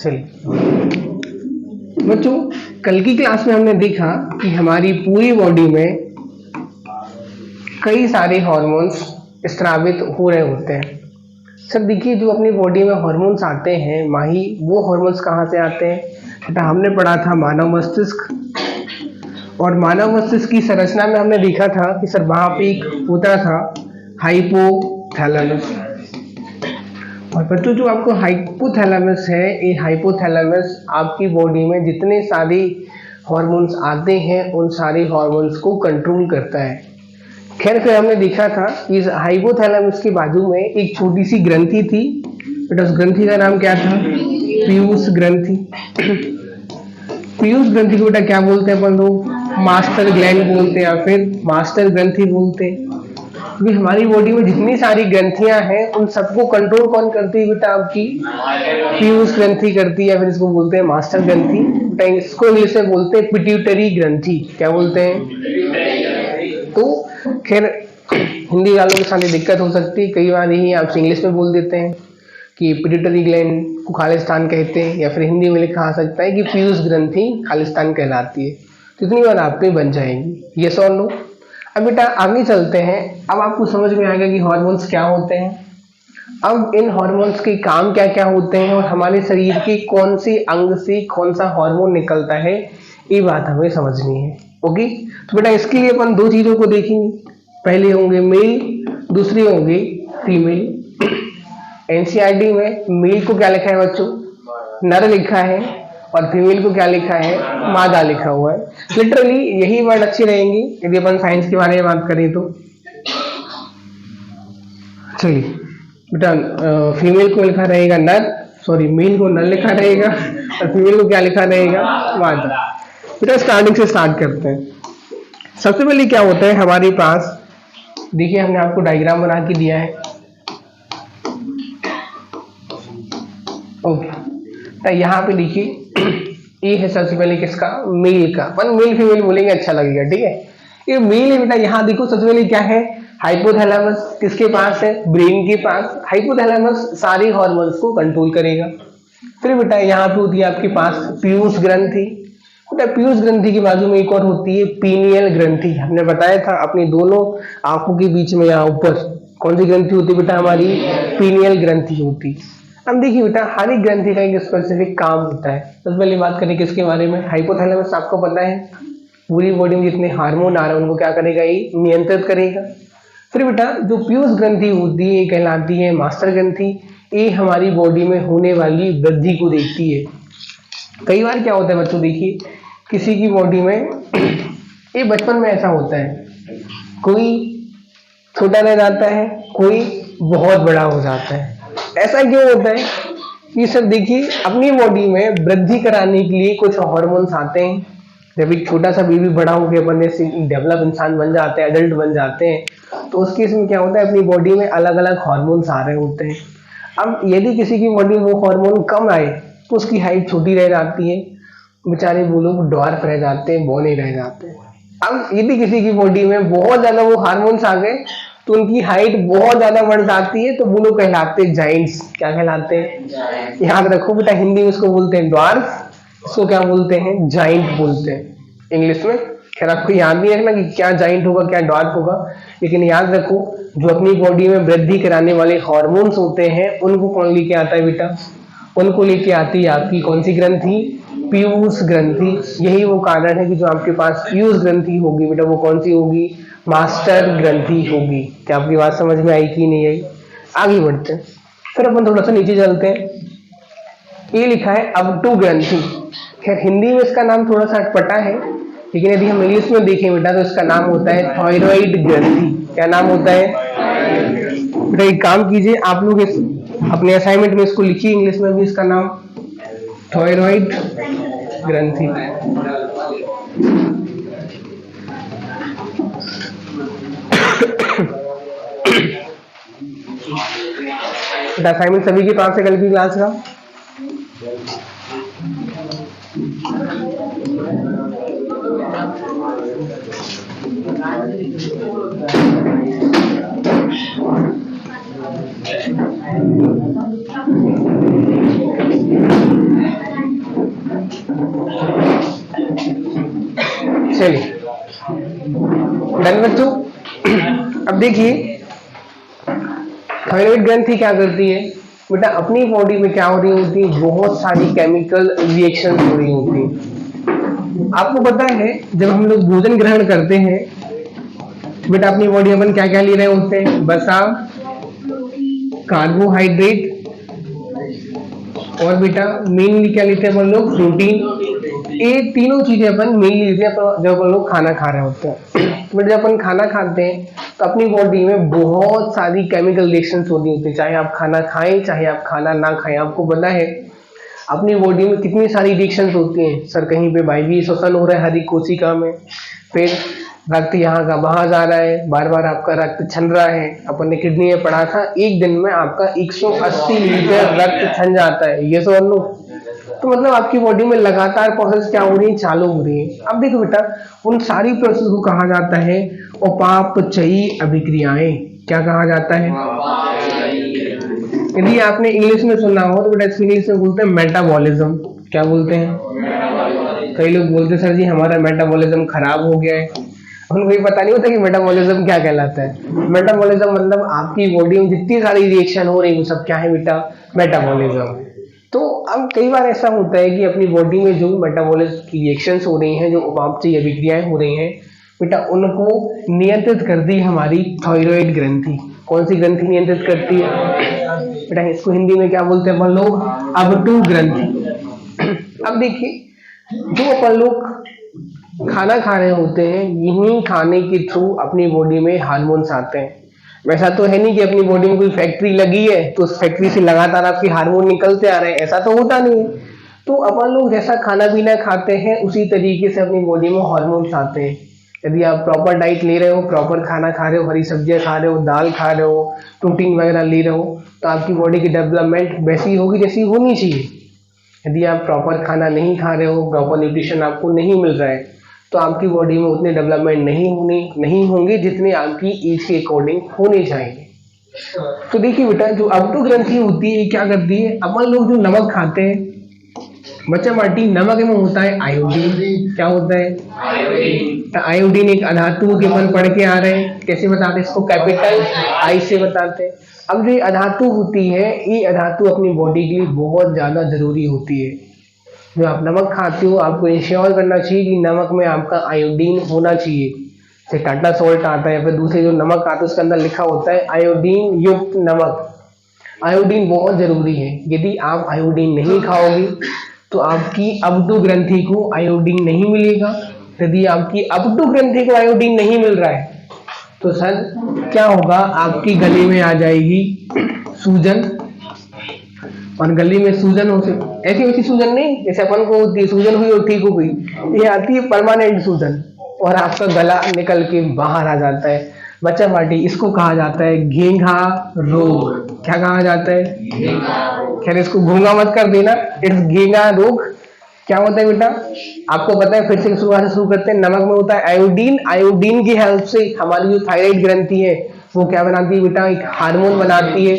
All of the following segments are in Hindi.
चलिए बच्चों, कल की क्लास में हमने देखा कि हमारी पूरी बॉडी में कई सारे हार्मोन्स स्रावित हो रहे होते हैं। सर देखिए, जो अपनी बॉडी में हार्मोन्स आते हैं माही, वो हार्मोन्स कहाँ से आते हैं? बेटा हमने पढ़ा था मानव मस्तिष्क, और मानव मस्तिष्क की संरचना में हमने देखा था कि सर वहां पे एक होता था हाइपोथैलेमस। और बच्चों जो आपको हाइपोथैलेमस है, ये हाइपोथैलेमस आपकी बॉडी में जितने सारे हार्मोन्स आते हैं उन सारे हार्मोन्स को कंट्रोल करता है। खैर फिर हमने देखा था कि इस हाइपोथैलेमस के बाजू में एक छोटी सी ग्रंथि थी। बेटा उस ग्रंथि का नाम क्या था? पीयूष ग्रंथि। पीयूष ग्रंथि को बेटा क्या बोलते हैं अपन लोग? मास्टर ग्लैंड बोलते हैं या फिर मास्टर ग्रंथि बोलते हैं। क्योंकि हमारी बॉडी में जितनी सारी ग्रंथियां हैं उन सबको कंट्रोल कौन करती है बेटा? आपकी पीयूष ग्रंथि करती है, या फिर इसको बोलते हैं मास्टर ग्रंथि। बेटा इसको इंग्लिश में बोलते हैं पिट्यूटरी ग्रंथि। क्या बोलते हैं? तो खैर हिंदी वालों के साथ दिक्कत हो सकती है, कई बार यही आप इंग्लिश में बोल देते हैं कि पिट्यूटरी ग्लैंड को खालिस्तान कहते हैं, या फिर हिंदी में लिखा आ सकता है कि पीयूष ग्रंथि खालिस्तान कहलाती है। तो इतनी बार आप पे बन जाएंगी, यस और नो। अब बेटा आगे चलते हैं। अब आपको समझ में आएगा कि हार्मोन्स क्या होते हैं, अब इन हार्मोन्स के काम क्या क्या होते हैं, और हमारे शरीर के कौन से अंग से कौन सा हार्मोन निकलता है, ये बात हमें समझनी है। ओके, तो बेटा इसके लिए अपन दो चीजों को देखेंगे। पहले होंगे मेल, दूसरे होंगे फीमेल। एनसीईआरटी में मेल को क्या लिखा है बच्चों? नर लिखा है, और फीमेल को क्या लिखा है? मादा लिखा हुआ है। लिटरली यही वर्ड अच्छे रहेंगे यदि अपन साइंस के बारे में बात करें तो। चलिए बेटा, फीमेल को लिखा रहेगा नर, सॉरी मेल को नर लिखा रहेगा, और फीमेल को क्या लिखा रहेगा? मादा। बेटा स्टार्टिंग से स्टार्ट करते हैं। सबसे पहले क्या होता है हमारे पास, देखिए हमने आपको डायग्राम बना के दिया है। ओके, तो यहाँ पे देखिए ये है सबसे पहले किसका? मेल का। अपन मेल फीमेल बोलेंगे अच्छा लगेगा, ठीक है। ये मेल है बेटा। यहाँ देखो सबसे पहले क्या है? हाइपोथैलेमस किसके पास है? ब्रेन के पास। हाइपोथैलेमस सारे हार्मोन्स को कंट्रोल करेगा। फिर बेटा यहाँ पे होती है आपके पास पीयूष ग्रंथि। बेटा पीयूष ग्रंथि के बाजू में एक और होती है पीनियल ग्रंथि। हमने बताया था अपनी दोनों आंखों के बीच में यहाँ ऊपर कौन सी ग्रंथि होती है बेटा? हमारी पीनियल ग्रंथि होती। अब देखिए बेटा, हर एक ग्रंथि का एक स्पेसिफिक काम होता है। सबसे पहले बात करें किसके बारे में? हाइपोथैलेमस। आपको पता है पूरी बॉडी में जितने हार्मोन आ रहे हैं उनको क्या करेगा? ये नियंत्रित करेगा। फिर बेटा जो पीयूष ग्रंथि होती है कहलाती है मास्टर ग्रंथि। ये हमारी बॉडी में होने वाली वृद्धि को देखती है। कई बार क्या होता है बच्चों, देखिए किसी की बॉडी में ये बचपन में ऐसा होता है, कोई छोटा रह जाता है, कोई बहुत बड़ा हो जाता है। ऐसा क्यों होता है? कि सर देखिए अपनी बॉडी में वृद्धि कराने के लिए कुछ हार्मोन्स आते हैं। जब एक छोटा सा बेबी बड़ा हो गया, बनने से डेवलप इंसान बन जाते हैं, एडल्ट बन जाते हैं, तो उस केस में क्या होता है? अपनी बॉडी में अलग अलग हार्मोन्स आ रहे होते हैं। अब यदि किसी की बॉडी में वो हार्मोन कम आए तो उसकी हाइट छोटी रह जाती है, बेचारे वो लोग ड्वार्फ रह जाते हैं, बौने रह जाते हैं। अब यदि किसी की बॉडी में बहुत ज्यादा वो हार्मोन्स आ गए तो उनकी हाइट बहुत ज्यादा बढ़ जाती है, तो वो लोग कहलाते हैं जाइंट्स। क्या कहलाते हैं? याद रखो बेटा, हिंदी में इसको बोलते हैं ड्वार्फ, इसको क्या बोलते हैं? जाइंट बोलते हैं इंग्लिश में। खैर आपको याद नहीं रखना कि क्या जाइंट होगा क्या ड्वार्फ होगा, लेकिन याद रखो जो अपनी बॉडी में वृद्धि कराने वाले हार्मोन्स होते हैं उनको कौन लेके आता है बेटा? उनको लेके आती है आपकी कौन सी ग्रंथि? पीयूष ग्रंथि। यही वो कारण है कि जो आपके पास पीयूष ग्रंथि होगी बेटा वो कौन सी होगी? मास्टर ग्रंथि होगी। क्या आपकी बात समझ में आई कि नहीं आई? आगे बढ़ते हैं। फिर अपन थोड़ा सा नीचे चलते हैं। ये लिखा है अबटू ग्रंथि। खैर हिंदी में इसका नाम थोड़ा सा अटपटा है, लेकिन यदि हम इंग्लिश में देखें बेटा तो इसका नाम होता है थायराइड ग्रंथि। क्या नाम होता है? बेटा एक काम कीजिए, आप लोग इस अपने असाइनमेंट में इसको लिखिए इंग्लिश में भी, इसका नाम थायराइड ग्रंथि। असाइनमेंट सभी के पास है कल की क्लास का? चलिए डन बच्चों। अब देखिए थायराइड ग्रंथि क्या करती है बेटा, अपनी बॉडी में क्या हो रही होती है, बहुत सारी केमिकल रिएक्शन हो रही होती है। आपको पता है जब हम लोग भोजन ग्रहण करते हैं बेटा, अपनी बॉडी अपन क्या क्या ले रहे होते हैं, वसा, कार्बोहाइड्रेट और बेटा मेनली क्या लेते हैं अपन लोग, प्रोटीन। ये तीनों चीजें अपन मेनली लेते हैं जब अपन लोग खाना खा रहे होते हैं। बट जब अपन खाना खाते हैं तो अपनी बॉडी में बहुत सारी केमिकल रिएक्शंस होती होती है, चाहे आप खाना खाएं चाहे आप खाना ना खाएं। आपको पता है अपनी बॉडी में कितनी सारी रिएक्शंस होती हैं सर, कहीं पे वायवीय श्वसन हो रहा है हर एक कोशिका में, फिर रक्त यहाँ का वहां जा रहा है, बार बार आपका रक्त छन रहा है। अपन ने किडनी में पढ़ा था एक दिन में आपका 180 लीटर रक्त छन जाता है, ये सो लो। तो मतलब आपकी बॉडी में लगातार प्रोसेस क्या हो रही है, चालू हो रही है। अब देखो बेटा उन सारी प्रोसेस को कहा जाता है उपापचयी अभिक्रियाएं। क्या कहा जाता है, यदि आपने इंग्लिश में सुना हो तो बेटा इसको इंग्लिश में बोलते हैं मेटाबॉलिज्म। क्या बोलते हैं, कई लोग बोलते हैं सर जी हमारा मेटाबॉलिज्म खराब हो गया है, उनको ये पता नहीं होता कि मेटाबॉलिज्म क्या कहलाता है। मेटाबॉलिज्म मतलब आपकी बॉडी में जितनी सारी रिएक्शन हो रही है वो सब क्या है बेटा, मेटाबॉलिज्म। तो अब कई बार ऐसा होता है कि अपनी बॉडी में जो मेटाबॉलिज्म की रिएक्शंस हो रही हैं, जो उपापचयी अभिक्रियाएं हो रही हैं बेटा, उनको नियंत्रित करती है हमारी थायराइड ग्रंथि। कौन सी ग्रंथि नियंत्रित करती है बेटा, इसको हिंदी में क्या बोलते हैं अपन लोग, अवटु ग्रंथि। अब देखिए जो अपन लोग खाना खा रहे होते हैं, यही खाने के थ्रू अपनी बॉडी में हार्मोन्स आते हैं। वैसा तो है नहीं कि अपनी बॉडी में कोई फैक्ट्री लगी है तो उस फैक्ट्री से लगातार आपके हार्मोन निकलते आ रहे हैं, ऐसा तो होता नहीं है। तो अपन लोग जैसा खाना पीना खाते हैं उसी तरीके से अपनी बॉडी में हार्मोन्स आते हैं। यदि आप प्रॉपर डाइट ले रहे हो, प्रॉपर खाना खा रहे हो, हरी सब्जियां खा रहे हो, दाल खा रहे हो, प्रोटीन वगैरह ले रहे हो, तो आपकी बॉडी की डेवलपमेंट वैसी होगी जैसी होनी चाहिए। यदि आप प्रॉपर खाना नहीं खा रहे हो, प्रॉपर न्यूट्रिशन आपको नहीं मिल रहा है, तो आपकी बॉडी में उतने डेवलपमेंट नहीं होंगे जितने आपकी एज के अकॉर्डिंग होने चाहिए। तो देखिए बेटा जो अवटु ग्रंथि होती है क्या करती है, अपन लोग जो नमक खाते हैं बच्चा माटी, नमक में होता है आयोडीन। क्या होता है, तो आयोडीन एक अधातु के अपन पढ़ के आ रहे हैं। कैसे बताते हैं इसको, कैपिटल आई से बताते हैं। अब जो अधातु होती है ये अधातु अपनी बॉडी के लिए बहुत ज्यादा जरूरी होती है। जो आप नमक खाते हो आपको इंश्योर करना चाहिए कि नमक में आपका आयोडीन होना चाहिए। जैसे टाटा सॉल्ट आता है या फिर दूसरे जो नमक आते हैं उसके अंदर लिखा होता है आयोडीन युक्त नमक। आयोडीन बहुत जरूरी है। यदि आप आयोडीन नहीं खाओगे तो आपकी अवटु ग्रंथि को आयोडीन नहीं मिलेगा। यदि आपकी अवटु ग्रंथि को आयोडीन नहीं मिल रहा है तो सर क्या होगा, आपकी गले में आ जाएगी सूजन। और गले में सूजन हो सकती, ऐसी वैसी सूजन नहीं जैसे अपन को होती है सूजन हुई और ठीक हो गई, ये आती है परमानेंट सूजन और आपका गला निकल के बाहर आ जाता है। बच्चा पार्टी इसको कहा जाता है घेंघा रोग। क्या कहा जाता है, खैर इसको घूंगा मत कर देना, इट्स घेंघा रोग। क्या होता है बेटा आपको पता है, फिर से शुरुआत से शुरू करते हैं। नमक में होता है आयोडीन, आयोडीन की हेल्प से हमारी जो थायराइड ग्रंथि है वो क्या बनाती है बेटा, एक हार्मोन बनाती है।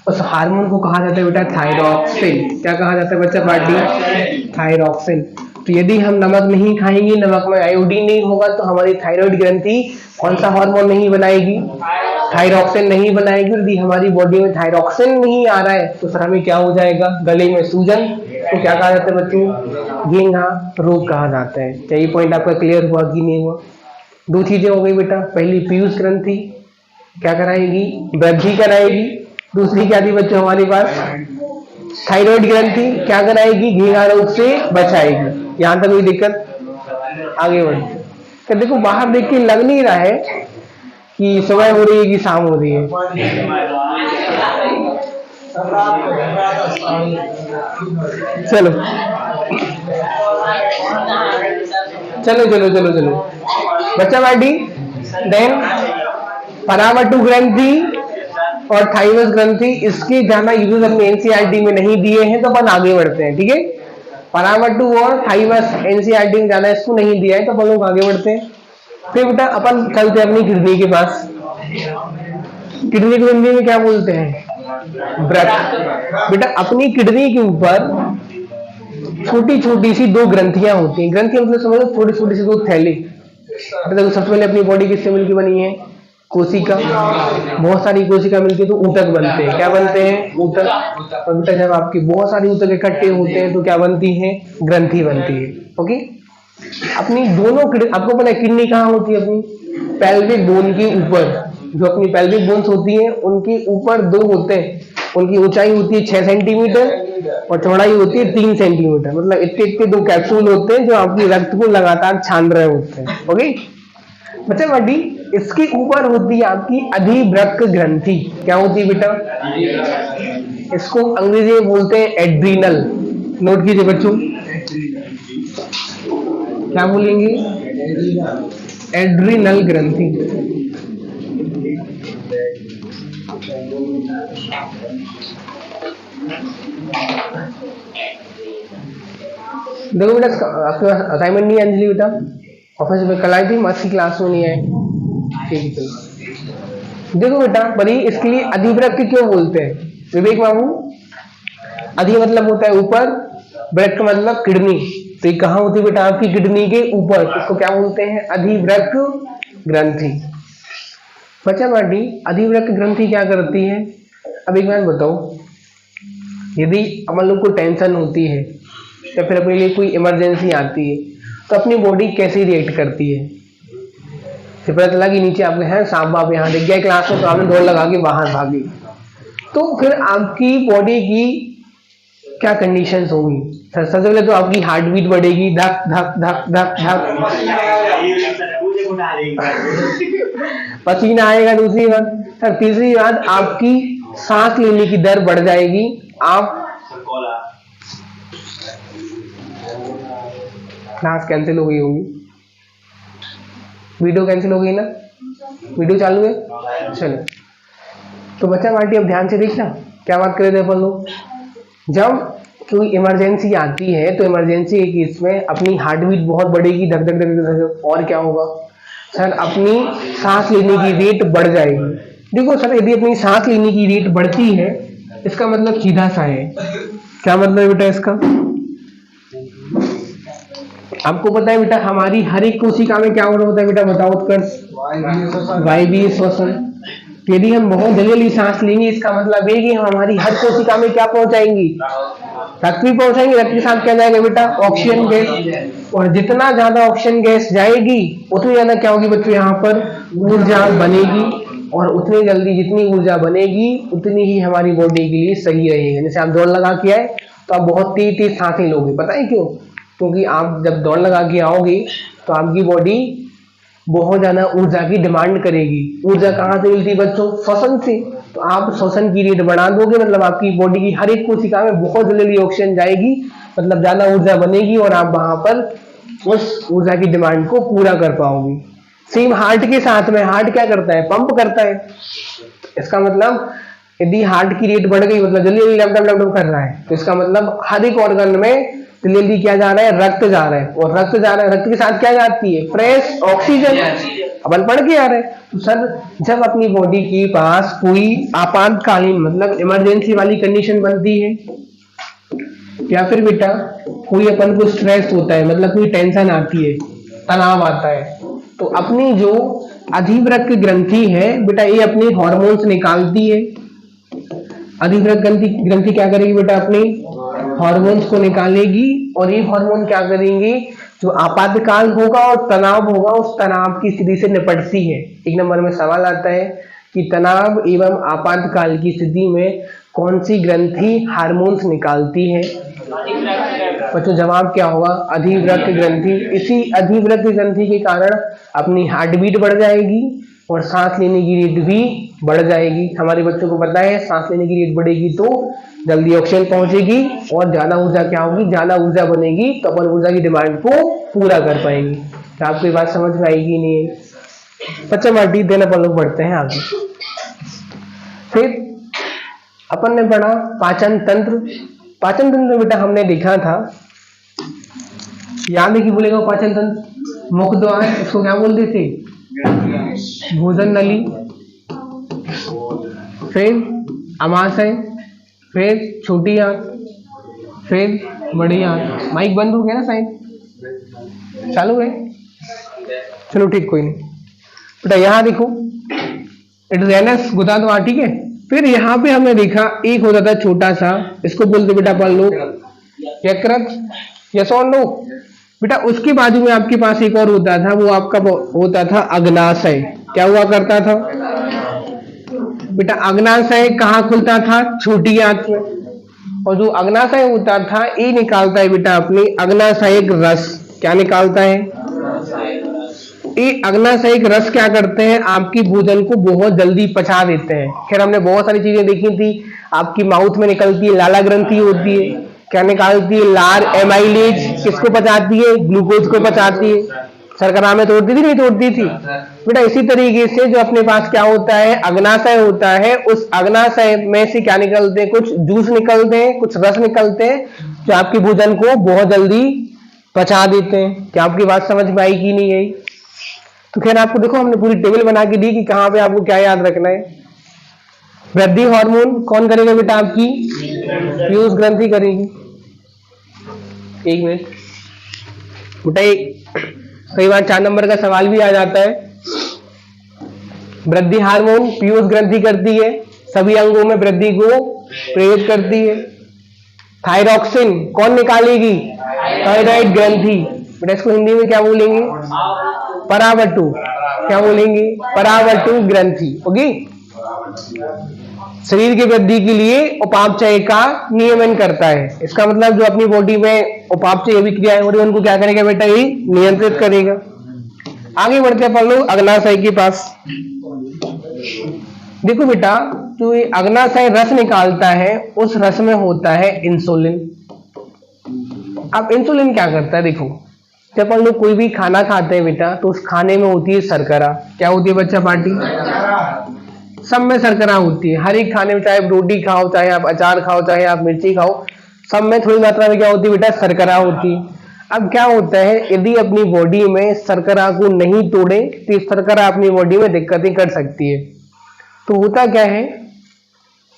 उस हार्मोन को कहा जाता है बेटा थायरॉक्सिन। क्या कहा जाता है बच्चा पार्टी, थायरॉक्सिन। तो यदि हम नमक नहीं खाएंगे, नमक में आयोडीन नहीं होगा तो हमारी थायराइड ग्रंथि कौन सा हार्मोन नहीं बनाएगी, थायरॉक्सिन नहीं बनाएगी। यदि हमारी बॉडी में थायरॉक्सिन नहीं आ रहा है तो सर हमें क्या हो जाएगा, गले में सूजन। तो क्या कहा जाता है बच्चों, घेंघा रोग कहा जाता है। क्या ये पॉइंट आपका क्लियर हुआ कि नहीं हुआ? दो चीजें हो गई बेटा, पहली पीयूष ग्रंथि क्या कराएगी, वृद्धि कराएगी। दूसरी क्या थी बच्चों हमारे पास, थायराइड ग्रंथि क्या कराएगी, घेंघा रोग से बचाएगी। यहां तक कोई दिक्कत, आगे बढ़ते। तो देखो बाहर देख के लग नहीं रहा है कि सुबह हो रही है कि शाम हो रही है। चलो चलो चलो चलो चलो बच्चा पार्टी, देन परावटु ग्रंथि और थाइमस ग्रंथि, इसके ज्यादा यूज अपने एनसीईआरटी में नहीं दिए हैं तो अपन आगे बढ़ते हैं। ठीक है, परावटु और थाइमस एनसीईआरटी में ज्यादा इसको नहीं दिया है तो अपन लोग आगे बढ़ते हैं। फिर बेटा अपन चलते हैं अपनी किडनी के पास। किडनी को हिंदी में क्या बोलते हैं, व्रत। बेटा अपनी किडनी के ऊपर छोटी छोटी सी दो ग्रंथियां होती हैं। ग्रंथि मतलब समझो छोटी छोटी सी दो थैली, तो देखो सबसे पहले अपनी बॉडी किससे मिलकर बनी है? कोशिका। बहुत सारी कोशिका मिलकर तो ऊतक बनते हैं। क्या बनते हैं? ऊतक। और बेटा जब आपकी बहुत सारी ऊतक इकट्ठे होते हैं तो क्या बनती है? ग्रंथि बनती है। ओके, अपनी दोनों आपको पता है किडनी कहाँ होती है? अपनी पेल्विक बोन के ऊपर। जो अपनी पेल्विक बोन्स होती हैं उनके ऊपर दो होते हैं, उनकी ऊंचाई होती है 6 सेंटीमीटर और चौड़ाई होती है 3 सेंटीमीटर। मतलब इतने इतने दो कैप्सूल होते हैं जो आपकी रक्त को लगातार छान रहे होते हैं। ओके बच्चा बड़ी, इसके ऊपर होती है आपकी अधिवृक्क ग्रंथि। क्या होती है बेटा? इसको अंग्रेजी में बोलते हैं एड्रीनल। नोट कीजिए बच्चों, क्या बोलेंगे? एड्रीनल ग्रंथि। देखो बेटा, आपके पास असाइनमेंट नहीं है अंजलि बेटा? ऑफिस में कल आई थी, मस्ती क्लास में नहीं आए। ठीक है, देखो बेटा बड़ी, इसके लिए अधिवृक्क क्यों बोलते हैं विवेक बाबू? अधि मतलब होता है ऊपर, वृक्क मतलब किडनी। तो ये कहाँ होती है बेटा? आपकी किडनी के ऊपर। इसको क्या बोलते हैं? अधिवृक्क ग्रंथि। बच्चा बेटी, अधिवृक्क ग्रंथि क्या करती है? अब एक बात बताओ, यदि अपन लोग को टेंशन होती है या फिर अपने लिए कोई इमरजेंसी आती है तो अपनी बॉडी कैसे रिएक्ट करती है? तो पता चला कि नीचे आपके हैं सांप बाप यहाँ दिख गया क्लास में, तो आपने दौड़ लगा के बाहर भागी, तो फिर आपकी बॉडी की क्या कंडीशंस होंगी? सबसे पहले तो आपकी हार्ट बीट बढ़ेगी, धक धक धक धक धक, पसीना आएगा। दूसरी बात सर, तीसरी बात आपकी सांस लेने की दर बढ़ जाएगी। आप क्लास कैंसिल हो गई होगी, वीडियो कैंसिल हो गई ना? वीडियो चालू है? चलो तो बच्चा मार्टी अब ध्यान से देखना, क्या बात कर रहे थे अपन लोग? जब कोई इमरजेंसी आती है तो इमरजेंसी के केस में अपनी हार्ट बीट बहुत बढ़ेगी, धक धक धक धक, और क्या होगा सर? अपनी सांस लेने की रेट बढ़ जाएगी। देखो सर, यदि अपनी सांस लेने की रेट बढ़ती है इसका मतलब सीधा सा है। क्या मतलब है बेटा इसका? आपको पता है बेटा हमारी हर एक कोशिका में क्या हो रहा होता है बेटा? बताओ उत्कर्ष। वायवीय श्वसन। यदि हम बहुत जल्दी सांस लेंगे इसका मतलब है कि हम हमारी हर कोशिका में क्या पहुंचाएंगी? रक्त भी पहुंचाएंगे। रक्त के साथ क्या जाएगा बेटा? Oxygen gas. और जितना ज्यादा ऑक्सीजन गैस जाएगी उतनी ज्यादा क्या होगी बच्चों? यहाँ पर ऊर्जा बनेगी, और उतनी जल्दी जितनी ऊर्जा बनेगी उतनी ही हमारी बॉडी के लिए सही रहेगी। जैसे आप दौड़ लगा के आए तो आप बहुत तेज तेज सांसें लोगे, पता है क्यों? क्योंकि आप जब दौड़ लगा के आओगे तो आपकी बॉडी बहुत ज्यादा ऊर्जा की डिमांड करेगी। ऊर्जा कहाँ से मिलती है बच्चों? श्वसन से। तो आप श्वसन की रेट बढ़ा दोगे, मतलब आपकी बॉडी की हर एक कोशिका में बहुत जल्दी ऑक्सीजन जाएगी, मतलब ज्यादा ऊर्जा बनेगी और आप वहां पर उस ऊर्जा की डिमांड को पूरा कर पाओगे। सेम हार्ट के साथ में, हार्ट क्या करता है? पंप करता है। इसका मतलब यदि हार्ट की रेट बढ़ गई, मतलब जल्दी जल्दी लैपटॉप लैपटॉप कर रहा है, तो इसका मतलब हर एक ऑर्गन में जल्दी क्या जा रहा है? रक्त जा रहा है। और रक्त जा रहा है, रक्त के साथ क्या जाती है? Fresh oxygen. अपन पढ़ के आ रहे हैं। तो सर जब अपनी बॉडी के पास कोई आपातकालीन मतलब इमरजेंसी वाली कंडीशन बनती है, या फिर बेटा कोई अपन को स्ट्रेस होता है, मतलब कोई टेंशन आती है, तनाव आता है, तो अपनी जो अधिवृक्क ग्रंथि है बेटा ये अपने हार्मोन्स निकालती है। अधिवृक्क ग्रंथि क्या करेगी बेटा? अपने हार्मोन्स को निकालेगी, और ये हार्मोन क्या करेंगे? जो आपातकाल होगा और तनाव होगा उस तनाव की स्थिति से निपटती है। एक नंबर में सवाल आता है कि तनाव एवं आपातकाल की स्थिति में कौन सी ग्रंथि हार्मोन्स निकालती है? बच्चों जवाब क्या होगा? अधिवृक्क ग्रंथि। इसी अधिवृक्क ग्रंथि के कारण अपनी हार्ट बीट बढ़ जाएगी और सांस लेने की रेट भी बढ़ जाएगी। हमारे बच्चों को पता है सांस लेने की रेट बढ़ेगी तो जल्दी ऑक्सीजन पहुंचेगी और ज्यादा ऊर्जा क्या होगी? ज्यादा ऊर्जा बनेगी, तो अपन ऊर्जा की डिमांड को पूरा कर पाएंगे। तो आपको ये बात समझ में आएगी नहीं है? बच्चा मार्टी देना अपन लोग बढ़ते हैं आगे। फिर अपन ने पढ़ा पाचन तंत्र। पाचन तंत्र बेटा हमने देखा था, याद है कि बोलेगा पाचन तंत्र? मुख द्वार, इसको क्या बोलते थे? भोजन नली, फिर अमाशय, फिर छोटी आंत, फिर बड़ी आंत। माइक बंद हो गया ना शायद? चालू है? चलो ठीक, कोई नहीं बेटा। यहाँ देखो इट इज एनएस गुदा दो, ठीक है। फिर यहाँ पे हमने देखा एक होता था छोटा सा, इसको बोलते बेटा अपन लोग यकृत, यस और नो बेटा। उसके बाजू में आपके पास एक और होता था, वो आपका होता था अग्नाशय। क्या हुआ करता था बेटा? अग्नाशय कहाँ खुलता था? छोटी आंत में। और जो अग्नाशय होता था ये निकालता है बेटा अपनी अग्नाशयिक रस। क्या निकालता है? ये अग्नाशयिक रस क्या करते हैं? आपकी भोजन को बहुत जल्दी पचा देते हैं। खैर हमने बहुत सारी चीजें देखी थी, आपकी माउथ में निकलती है लाला ग्रंथि होती है, क्या निकालती है? लार एमाइलेज। किसको पचाती है? ग्लूकोज को पचाती है। शर्करा में तोड़ती थी, नहीं तोड़ती थी बेटा? इसी तरीके से जो अपने पास क्या होता है? अग्नाशय होता है। उस अग्नाशय में से क्या निकलते हैं? कुछ जूस निकलते हैं, कुछ रस निकलते हैं, जो आपके भोजन को बहुत जल्दी पचा देते हैं। क्या आपकी बात समझ में आई कि नहीं आई? तो खैर आपको देखो हमने पूरी टेबल बना के दी कि कहां पे आपको क्या याद रखना है। वृद्धि हार्मोन कौन करेगा बेटा? आपकी पीयूष ग्रंथि करेगी। एक मिनट बेटा, कई बार 4 नंबर का सवाल भी आ जाता है। वृद्धि हार्मोन पीयूष ग्रंथि करती है, सभी अंगों में वृद्धि को प्रेरित करती है। थायरॉक्सिन कौन निकालेगी? थायराइड ग्रंथि। बेटा इसको हिंदी में क्या बोलेंगे? परावटु। क्या बोलेंगे? परावटु ग्रंथि होगी। शरीर की वृद्धि के लिए उपापचय का नियमन करता है। इसका मतलब जो अपनी बॉडी में उपापचय अभिक्रियाएं हो रही है उनको क्या करेगा बेटा? ये नियंत्रित करेगा। आगे बढ़ते हैं अपन लोग अग्नाशय के पास। देखो बेटा, जो ये अग्नाशय रस निकालता है उस रस में होता है इंसुलिन। अब इंसुलिन क्या करता है? देखो जब अपन लोग कोई भी खाना खाते हैं बेटा तो उस खाने में होती है शर्करा। क्या होती है बच्चा पार्टी? सब में शर्करा होती है। हर एक खाने में, चाहे आप रोटी खाओ, चाहे आप अचार खाओ, चाहे आप मिर्ची खाओ, सब में थोड़ी मात्रा में क्या होती है बेटा? शर्करा होती है। अब क्या होता है, यदि अपनी बॉडी में शर्करा को नहीं तोड़े तो शर्करा अपनी बॉडी में दिक्कतें कर सकती है। तो होता क्या है,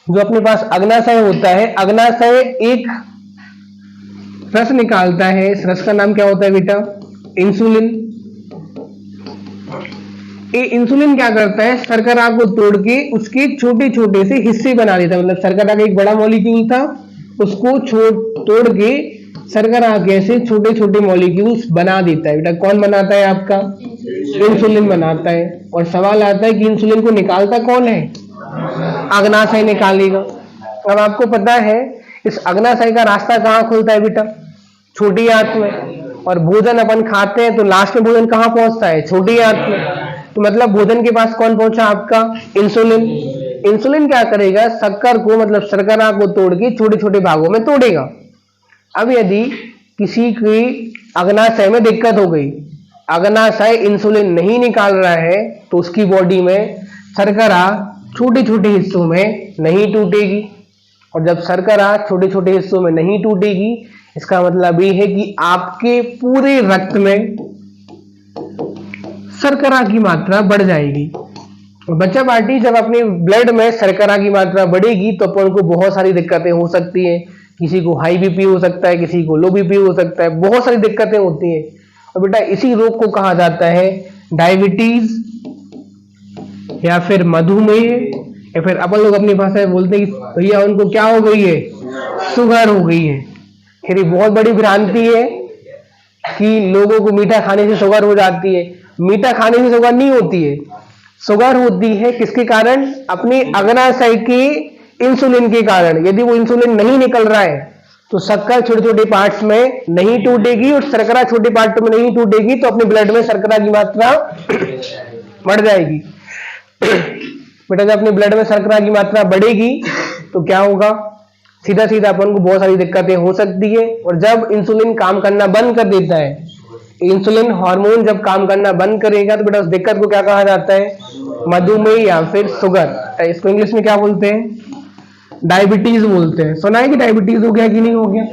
जो अपने पास अग्नाशय होता है, अग्नाशय एक रस निकालता है। इस रस का नाम क्या होता है बेटा? इंसुलिन। ये इंसुलिन क्या करता है? शर्करा को तोड़ के उसके छोटे छोटे से हिस्से बना देता है। मतलब शर्करा का एक बड़ा मॉलिक्यूल था, उसको तोड़ के शर्करा के ऐसे छोटे छोटे मॉलिक्यूल्स बना देता है। बेटा कौन बनाता है? आपका इंसुलिन बनाता है। और सवाल आता है कि इंसुलिन को निकालता कौन है? अग्नाशय निकालेगा। अब आपको पता है इस अग्नाशय का रास्ता कहाँ खुलता है बेटा? छोटी आंत में। और भोजन अपन खाते हैं तो लास्ट में भोजन कहाँ पहुंचता है? छोटी आंत में। तो मतलब भोजन के पास कौन पहुंचा? आपका इंसुलिन। इंसुलिन क्या करेगा? शक्कर को, मतलब शर्करा को तोड़ के छोटे छोटे भागों में तोड़ेगा। अब यदि किसी की अग्नाशय में दिक्कत हो गई, अग्नाशय इंसुलिन नहीं निकाल रहा है, तो उसकी बॉडी में शर्करा छोटे छोटे हिस्सों में नहीं टूटेगी। और जब शर्करा छोटे छोटे हिस्सों में नहीं टूटेगी, इसका मतलब ये है कि आपके पूरे रक्त में शर्करा की मात्रा बढ़ जाएगी। बच्चा पार्टी, जब अपने ब्लड में शर्करा की मात्रा बढ़ेगी तो अपन को बहुत सारी दिक्कतें हो सकती हैं। किसी को हाई बीपी हो सकता है, किसी को लो बीपी हो सकता है, बहुत सारी दिक्कतें होती हैं। और बेटा इसी रोग को कहा जाता है डायबिटीज, या फिर मधुमेह, या फिर अपन लोग अपनी भाषा में बोलते हैं कि भैया उनको क्या हो गई है? शुगर हो गई है। फिर ये बहुत बड़ी भ्रांति है कि लोगों को मीठा खाने से शुगर हो जाती है। मीठा खाने से शुगर नहीं होती है। शुगर होती है किसके कारण? अपने अग्नाशय के इंसुलिन के कारण। यदि वो इंसुलिन नहीं निकल रहा है तो शक्कर छोटे छोटे पार्ट्स में नहीं टूटेगी, और शर्करा छोटे पार्ट में नहीं टूटेगी, तो अपने ब्लड में शर्करा की मात्रा बढ़ जाएगी। बेटा जब अपने ब्लड में शर्करा की मात्रा बढ़ेगी तो क्या होगा? सीधा सीधा अपन को बहुत सारी दिक्कतें हो सकती है। और जब इंसुलिन काम करना बंद कर देता है, इंसुलिन हार्मोन जब काम करना बंद करेगा, तो बेटा उस दिक्कत को क्या कहा जाता है? मधुमेह या फिर शुगर। इसको इंग्लिश में क्या बोलते हैं? डायबिटीज बोलते हैं। सुना है कि डायबिटीज हो गया कि नहीं हो गया?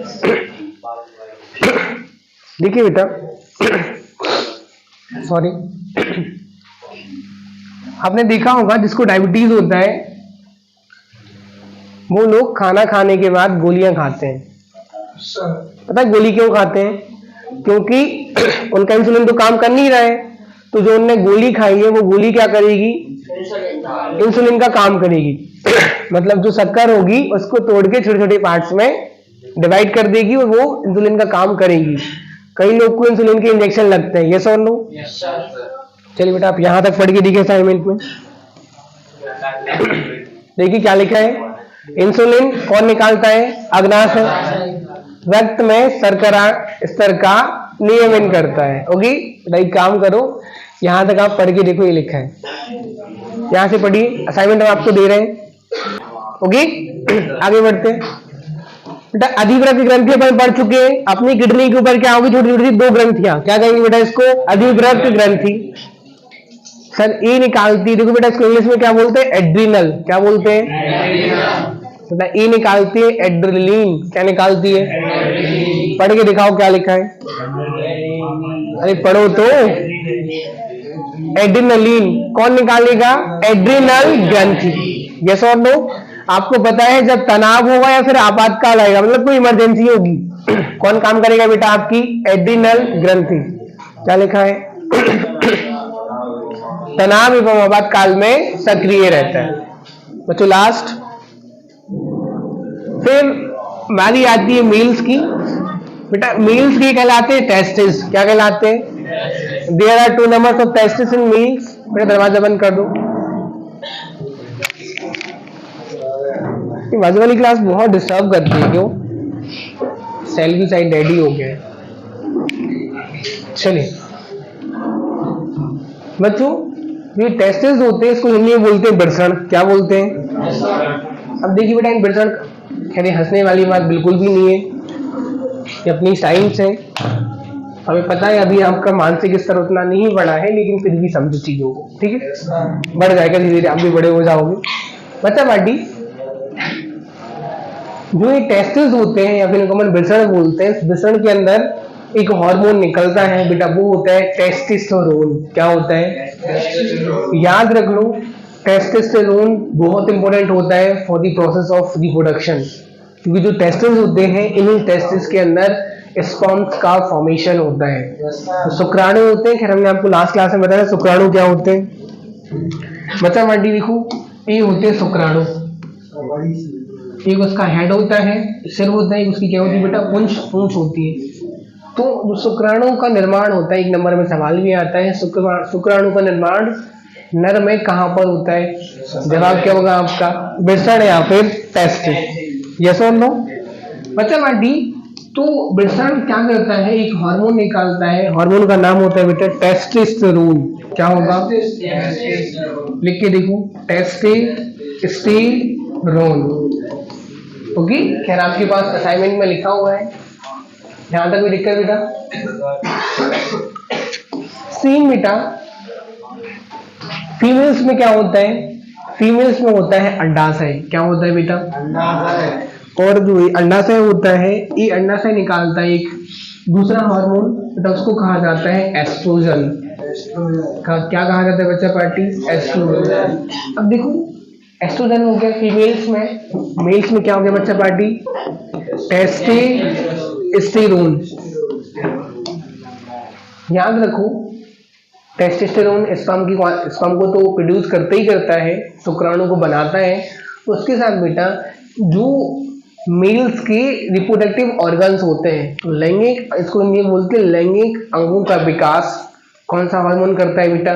देखिए बेटा, सॉरी, आपने देखा होगा जिसको डायबिटीज होता है वो लोग खाना खाने के बाद गोलियां खाते हैं। पता है गोली क्यों खाते हैं? क्योंकि उनका इंसुलिन तो काम कर नहीं रहा है, तो जो उनने गोली खाई है वो गोली क्या करेगी, इंसुलिन का काम करेगी। मतलब जो शक्कर होगी उसको तोड़ के छोटे छोटे पार्ट्स में डिवाइड कर देगी और वो इंसुलिन का काम करेगी। कई लोग को इंसुलिन के इंजेक्शन लगते हैं, यस और नो? चलिए बेटा आप यहां तक पढ़ के देखिए असाइनमेंट में। देखिए क्या लिखा है, इंसुलिन कौन निकालता है, अग्नाशय रक्त में शर्करा स्तर का नियमन करता है। ओके भाई काम करो, यहां तक आप पढ़ के देखो, ये लिखा है, यहां से पढ़िए, असाइनमेंट हम आपको दे रहे हैं। ओके आगे बढ़ते हैं बेटा। अधिवृक्क ग्रंथि अपन पढ़ चुके हैं, अपनी किडनी के ऊपर क्या होगी, छोटी छोटी दो ग्रंथियां, क्या कहेंगे बेटा इसको, अधिवृक्क ग्रंथि। सर ये निकालती, देखो बेटा इसको इंग्लिश में क्या बोलते हैं, एड्रिनल, क्या बोलते हैं बेटा, ये निकालती है एड्रेनलिन, क्या निकालती है, पढ़ के दिखाओ क्या लिखा है, अरे पढ़ो तो, एड्रेनलिन कौन निकालेगा, एड्रिनल ग्रंथि, यस और नो? आपको पता है जब तनाव होगा या फिर आपातकाल आएगा, मतलब कोई इमरजेंसी होगी, कौन काम करेगा बेटा, आपकी एड्रिनल ग्रंथि। क्या लिखा है, तनाव एवं आपातकाल में सक्रिय रहता है। बच्चों लास्ट, फिर हमारी आती है मील्स की। बेटा मील्स की कहलाते हैं टेस्टिस, क्या कहलाते हैं, there are 2 numbers of testis in males. बेटा दरवाजा बंद कर दो, बाजू वाली क्लास बहुत डिस्टर्ब करती है, क्यों, सेल की साइड रेडी हो गया है। चलिए बच्चों, ये टेस्टिस होते हैं, इसको हिंदी में बोलते हैं वृषण, क्या बोलते हैं। अब देखिए बेटा इन वृषण, खैर हंसने वाली बात बिल्कुल भी नहीं है, ये अपनी साइंस है, हमें पता है अभी आपका मानसिक स्तर उतना नहीं बढ़ा है, लेकिन फिर भी समझो चीजों को, ठीक है, बढ़ जाएगा धीरे धीरे, आप भी बड़े हो जाओगे। बच्चा बाटी, जो ये टेस्टिस होते हैं या फिर इनको हम वृषण बोलते हैं, वृषण के अंदर एक हार्मोन निकलता है बेटा, वो होता है टेस्टोस्टेरोन। क्या होता है, याद रख लो, टेस्टोस्टेरोन बहुत इंपॉर्टेंट होता है for the process of reproduction, क्योंकि जो टेस्टिस होते हैं, इन्हीं टेस्टिस के अंदर स्पर्म्स का फॉर्मेशन होता है। तो शुक्राणु होते हैं, खैर हमने आपको लास्ट क्लास में बताया शुक्राणु क्या होते हैं। बच्चा माटी देखो, ये होते हैं शुक्राणु, एक उसका हेड होता है, सिर होता है, उसकी क्या होती है बेटा, पूंछ होती है। तो जो शुक्राणु का निर्माण होता है, एक नंबर में सवाल भी आता है, शुक्राणु का निर्माण नर में कहां पर होता है, जवाब क्या होगा आपका, वृषण या फिर टेस्टिस, यस और नो। बच्चा माटी, तो वृषण क्या करता है, एक हार्मोन निकालता है, हार्मोन का नाम होता है बेटा टेस्टोस्टेरोन। क्या होगा, लिख के देखो, टेस्टोस्टेरोन। ओके, खैर आपके पास असाइनमेंट में लिखा हुआ है, ध्यान तक भी दिक्कत बेटा। सीन बेटा, फीमेल्स में क्या होता है, फीमेल्स में होता है अंडाशय। क्या होता है बेटा, अंडाशय। और जो ये अंडाशय होता है, ये अंडाशय निकालता है एक दूसरा हार्मोन बेटा, उसको कहा जाता है एस्ट्रोजन। क्या कहा जाता है बच्चा पार्टी, एस्ट्रोजन। अब देखो एस्ट्रोजन हो गया फीमेल्स में, मेल्स में क्या हो गया बच्चा पार्टी, टेस्टोस्टेरोन। याद रखो, टेस्टोस्टेरोन स्पर्म को तो प्रोड्यूस करता ही करता है, शुक्राणु को बनाता है, उसके साथ बेटा जो मेल्स के रिप्रोडक्टिव ऑर्गन्स होते हैं, लैंगिक, इसको हिंदी में बोलते हैं लैंगिक अंगों का विकास कौन सा हार्मोन करता है बेटा,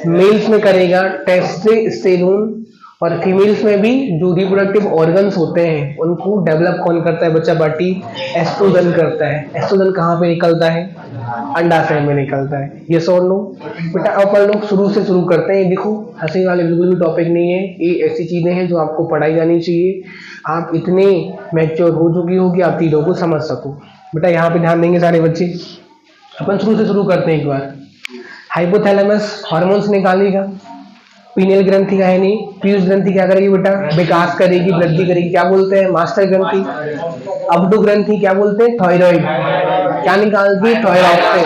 मेल्स में करेगा टेस्टोस्टेरोन, और फीमेल्स में भी जो रिप्रोडक्टिव ऑर्गन्स होते हैं उनको डेवलप कौन करता है बच्चा पार्टी, एस्ट्रोजन करता है। एस्ट्रोजन कहाँ पे निकलता है, अंडाशय में निकलता है, ये सो लो बेटा। अब अपन लोग शुरू से शुरू करते हैं। देखो हंसी वाले बिल्कुल भी टॉपिक नहीं है, ये ऐसी चीजें हैं जो आपको पढ़ाई जानी चाहिए, आप इतने मैच्योर हो चुकी हो कि आप चीजों को समझ सको। बेटा यहाँ पे ध्यान देंगे सारे बच्चे, अपन शुरू से शुरू करते हैं एक बार। हाइपोथैलेमस हार्मोन्स निकालेगा, पीनियल ग्रंथि का है नहीं, पीयूष ग्रंथि क्या करेगी बेटा, विकास करेगी, वृद्धि करेगी, क्या बोलते हैं मास्टर ग्रंथि। अबडू ग्रंथि क्या बोलते हैं, थायराइड, क्या निकालती है, थायरॉक्सिन।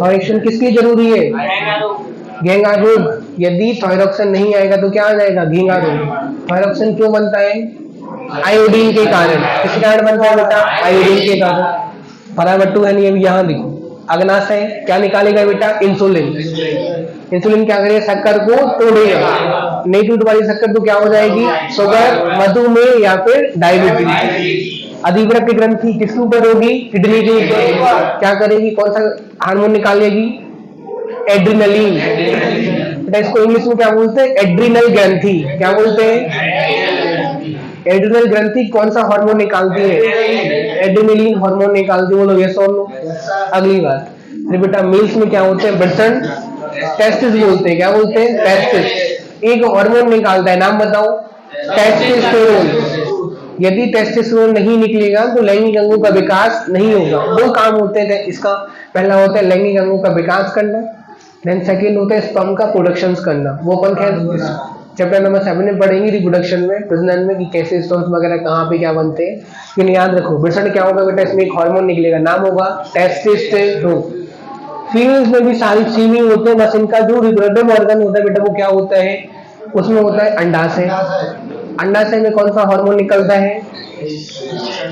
थायरॉक्सिन किसकी जरूरी है, घेंगा रोग, यदि थायरॉक्सिन नहीं आएगा तो क्या आ जाएगा, घेंगा रोग। थायरॉक्सिन क्यों बनता है, आयोडीन के कारण। किस कारण बनता है बेटा, आयोडीन के कारण। पराबट्टू है नहीं, अभी यहाँ देखो। अग्नाशय क्या निकालेगा बेटा, इंसुलिन। इंसुलिन क्या करेगा, शक्कर को तोड़ेगा, नहीं टूट वाली शक्कर तो क्या हो जाएगी, शुगर, मधुमेह या फिर डायबिटीज। अधिवृक्क ग्रंथि किसके ऊपर होगी, किडनी के ऊपर, क्या करेगी, कौन सा हार्मोन निकालेगी, एड्रिनलिन। बेटा इसको इंग्लिश में क्या बोलते हैं, एड्रिनल ग्रंथि। क्या बोलते हैं, एड्रिनल ग्रंथि कौन सा हार्मोन निकालती है, एड्रिनलिन हार्मोन निकालती है। बोलो यस और नो। अगली बात, फिर बेटा मेल्स में क्या होते हैं, बर्सन टेस्टिस बोलते हैं। क्या बोलते हैं, टेस्टिस। एक हार्मोन निकालता है, नाम बताओ, टेस्टोस्टेरोन। यदि टेस्टोस्टेरोन नहीं निकलेगा तो लैंगिक अंगों का विकास नहीं होगा। दो काम होते हैं इसका, पहला होता है लैंगिक अंगों का विकास करना, देन सेकंड होता है स्पर्म का प्रोडक्शन करना। वो अपन खैर चैप्टर नंबर 7 में पढ़ेंगे रिप्रोडक्शन में, प्रजनन में, कि कैसे स्पर्म वगैरह कहाँ पे क्या बनते हैं। लेकिन याद रखो बेटा क्या होगा बेटा, इसमें एक हार्मोन निकलेगा, नाम होगा टेस्टोस्टेरोन। फीमेल्स में भी सारी फीमेल होते हैं, बस इनका जो रिप्रोडक्टिव ऑर्गन होता है बेटा वो क्या होता है, उसमें होता है अंडाशय। अंडाशय में कौन सा हार्मोन निकलता है,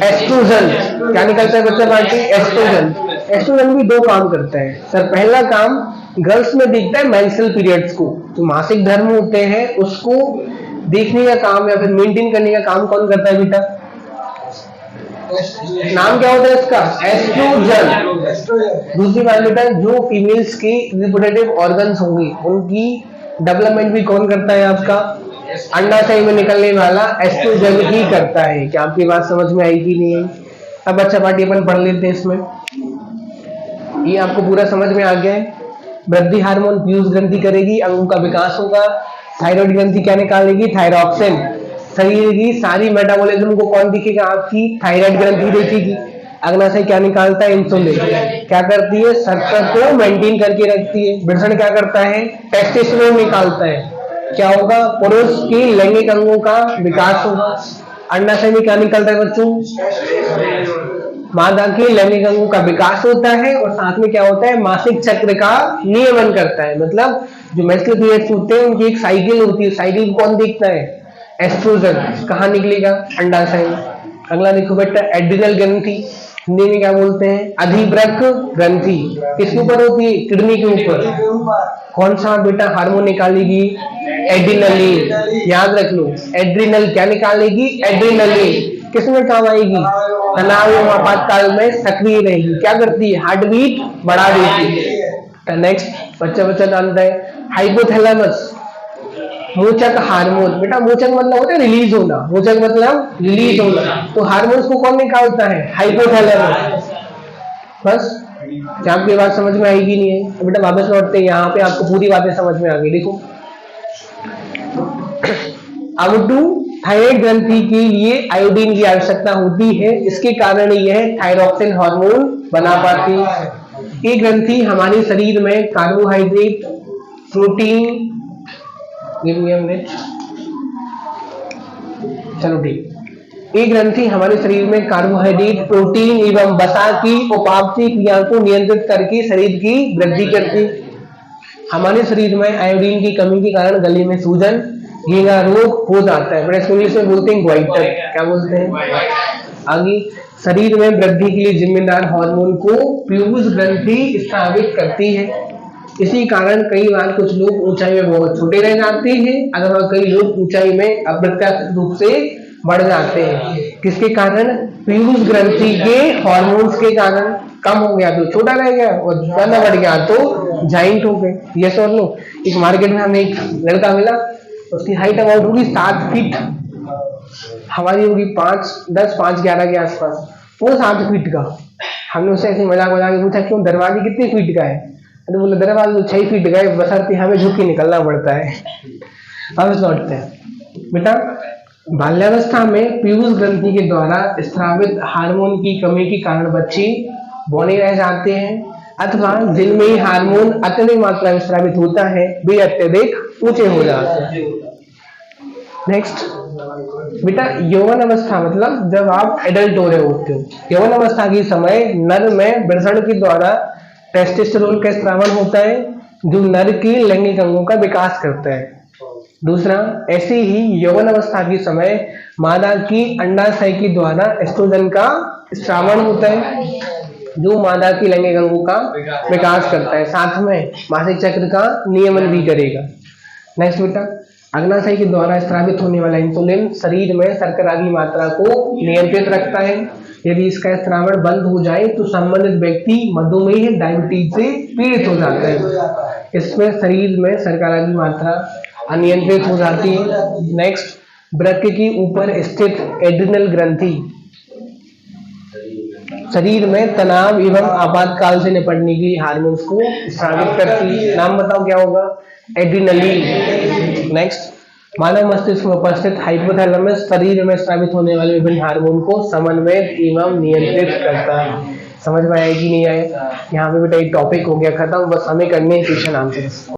एस्ट्रोजन। क्या निकलता है बच्चा बाकी, एस्ट्रोजन। एस्ट्रोजन भी दो काम करता है सर। पहला काम गर्ल्स में दिखता है मेंस्ट्रुअल पीरियड्स को, जो मासिक धर्म होते हैं उसको देखने का काम या फिर मेंटेन करने का काम कौन करता है बेटा, नाम क्या होता है इसका, एस्ट्रोजन। दूसरी बात बेटा, जो फीमेल्स की रिप्रोडक्टिव ऑर्गन्स होंगी उनकी डेवलपमेंट भी कौन करता है, आपका अंडाशय में निकलने वाला एस्ट्रोजन ही करता है। क्या आपकी बात समझ में आई कि नहीं? अब अच्छा पार्टी अपन पढ़ लेते हैं इसमें, ये आपको पूरा समझ में आ गया है। वृद्धि हार्मोन पीयूष ग्रंथि करेगी, अंगों का विकास होगा। थायराइड ग्रंथि क्या निकालेगी, थायरॉक्सिन। शरीर की सारी मेटाबॉलिज्म को कौन दिखेगा, आपकी थायराइड ग्रंथि देखेगी। अग्नाशय क्या निकालता है, इंसुलिन। क्या करती है, शक्कर को मेंटेन करके रखती है। वृषण क्या करता है, टेस्टोस्टेरोन निकालता है। क्या होगा, पुरुष की लैंगिक अंगों का विकास होगा। अंडाशय में क्या निकलता है बच्चों, मादा के लैंगिक अंगों का विकास होता है और साथ में क्या होता है, मासिक चक्र का नियमन करता है। मतलब जो मेंस्ट्रुअल पीरियड्स होते हैं उनकी एक साइकिल होती है, साइकिल कौन देखता है, एस्ट्रोजन। कहाँ निकलेगा, अंडाशय में। अगला देखो बेटा, एड्रिनल ग्रंथि, हिंदी में क्या बोलते हैं, अधिवृक्क ग्रंथि। किसके ऊपर होती है, किडनी के ऊपर। कौन सा बेटा हार्मोन निकालेगी, एड्रिनलिन। याद रख लो, एड्रिनल क्या निकालेगी, एड्रिनलिन। किसमें काम आएगी, तनाव एवं आपातकाल में सक्रिय रहेगी। क्या करती है, हार्ट बीट बढ़ा देती है। नेक्स्ट बच्चा जानता है, हाइपोथैलेमस मोचक हार्मोन। बेटा मोचक मतलब होता है रिलीज होना, मोचक मतलब रिलीज होना। तो हार्मोन्स को कौन निकालता है, हाइपोथैलेमस। बस, क्या आपकी बात समझ में आएगी नहीं है? तो बेटा वापस लौटते हैं, यहाँ पे आपको पूरी बातें समझ में आ गई। देखो अब टू थायराइड ग्रंथि के लिए आयोडीन की आवश्यकता होती है, इसके कारण यह थायरॉक्सिन हार्मोन बना पाती है। ये ग्रंथि हमारे शरीर में कार्बोहाइड्रेट, प्रोटीन, चलो ठीक, ये ग्रंथि हमारे शरीर में कार्बोहाइड्रेट, प्रोटीन एवं वसा की उपापचय क्रिया को नियंत्रित करके शरीर की वृद्धि करती। हमारे शरीर में आयोडीन की कमी के कारण गले में सूजन, घेंगा रोग हो जाता है। बड़े इंग्लिश में बोलते हैं ग्वाइटर। क्या बोलते हैं, आगे शरीर में वृद्धि के लिए जिम्मेदार हार्मोन को पीयूष ग्रंथि स्रावित करती है। इसी कारण कई बार कुछ लोग ऊंचाई में बहुत छोटे रह जाते हैं, अगर कई लोग ऊंचाई में अप्रत्याशित रूप से बढ़ जाते हैं। किसके कारण, पीयूष ग्रंथि के हार्मोन्स के कारण। कम हो गया तो छोटा रह गया और ज्यादा बढ़ गया तो जाइंट हो गए। यस और नो। एक मार्केट में हमें एक लड़का मिला, उसकी हाइट अबाउट होगी 7 फीट, हमारी होगी 5'10", 5'11" के आसपास। वो 7 फीट का। हमने उससे ऐसे मजाक के पूछा, क्यों दरवाजे कितने फीट का है? अरे बोले दरवाजे तो 6 फीट का है, बशर्ते हमें झुक के निकलना पड़ता है। अब लौटते हैं बेटा, बाल्यावस्था में पीयूष ग्रंथि के द्वारा स्रावित हार्मोन की कमी के कारण बच्चे बौने रह जाते हैं, अथवा जिनमें हार्मोन अत्यधिक मात्रा में स्रावित होता है वे अत्यधिक ऊंचे हो जाते हैं। नेक्स्ट बेटा, यौवन अवस्था मतलब जब आप एडल्ट हो रहे होते हो। यौवन अवस्था के समय नर में वृषण के द्वारा टेस्टोस्टेरोन का स्रावन होता है, जो नर के लैंगिक अंगों का विकास करता है। दूसरा, ऐसे ही यौवन अवस्था के समय मादा की अंडाशय के द्वारा एस्ट्रोजन का स्रावन होता है। जो मादा की लैंगिक अंगों का विकास करता है, साथ में मासिक चक्र का नियमन भी करेगा। नेक्स्ट बेटा, अग्नाशय के द्वारा स्रावित होने वाला इंसुलिन शरीर में शर्करा की मात्रा को नियंत्रित रखता है। यदि इसका स्रावण बंद हो जाए तो संबंधित व्यक्ति मधुमेह डायबिटीज से पीड़ित हो जाता है। इसमें शरीर में शर्करा की मात्रा अनियंत्रित हो जाती है। नेक्स्ट, वृक्क की ऊपर स्थित एड्रिनल ग्रंथि शरीर में तनाव एवं आपातकाल से निपटने के लिए हार्मोन्स को स्रावित करती है। नाम बताओ क्या होगा? एड्रिनलिन। नेक्स्ट, मानव मस्तिष्क में उपस्थित हाइपोथैलेमस शरीर में स्रावित होने वाले विभिन्न हार्मोन को समन्वयित एवं नियंत्रित करता है। समझ में आया कि नहीं आया? यहाँ पे बेटा एक टॉपिक हो गया खत्म, बस हमें करने क्वेश्चन आंसर।